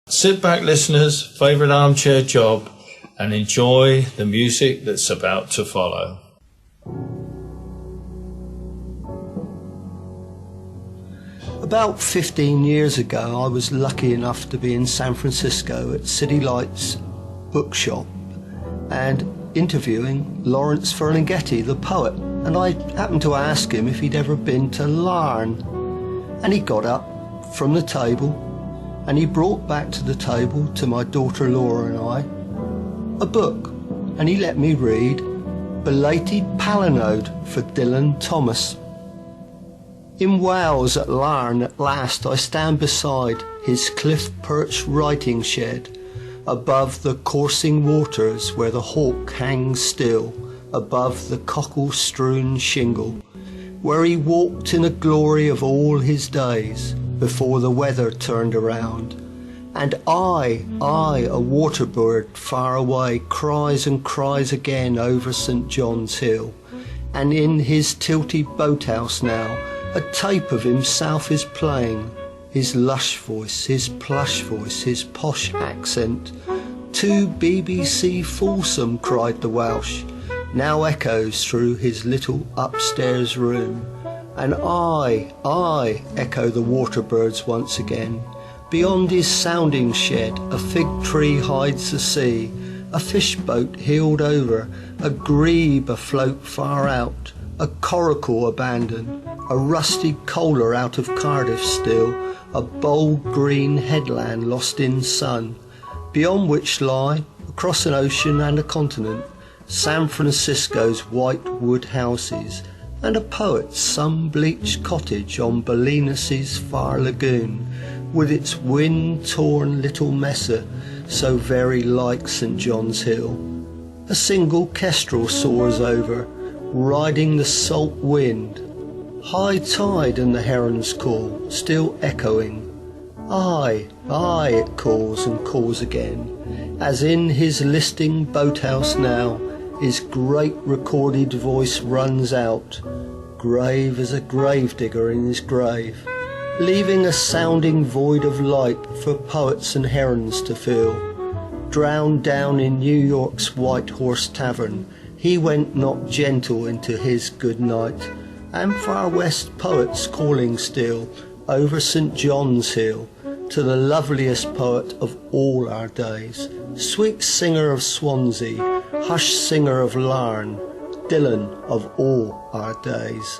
Sit back, listeners, favourite armchair job, and enjoy the music that's about to follow. About 15 years ago, I was lucky enough to be in San Francisco at City Light's bookshop and interviewing Lawrence Ferlinghetti, the poet, and I happened to ask him if he'd ever been to Larne, and he got up from the table and he brought back to the table to my daughter Laura and I a book, and he let me read Belated Palinode for Dylan Thomas. In Wales at Larne at last I stand beside his cliff-perched writing shed, above the coursing waters where the hawk hangs still, above the cockle-strewn shingle, where he walked in a glory of all his days, before the weather turned around. And I, a water bird far away, cries and cries again over St. John's Hill. And in his tilty boathouse now, a tape of himself is playing, his lush voice, his plush voice, his posh accent. "To BBC Folsom," cried the Welsh, now echoes through his little upstairs room. And I, echo the water birds once again. Beyond his sounding shed, a fig tree hides the sea, a fish boat heeled over, a grebe afloat far out, a coracle abandoned, a rusty coaler out of Cardiff still, a bold green headland lost in sun, beyond which lie, across an ocean and a continent, San Francisco's white wood houses, and a poet's sun-bleached cottage on Bolinas' far lagoon, with its wind-torn little mesa, so very like St. John's Hill. A single kestrel soars over, riding the salt wind. High tide and the heron's call, still echoing. Aye, it calls and calls again, as in his listing boathouse now, his great recorded voice runs out, grave as a gravedigger in his grave, leaving a sounding void of light for poets and herons to fill. Drowned down in New York's White Horse Tavern, he went not gentle into his good night, and far west poets calling still over St. John's Hill to the loveliest poet of all our days, sweet singer of Swansea, hush singer of Larne, Dylan of all our days.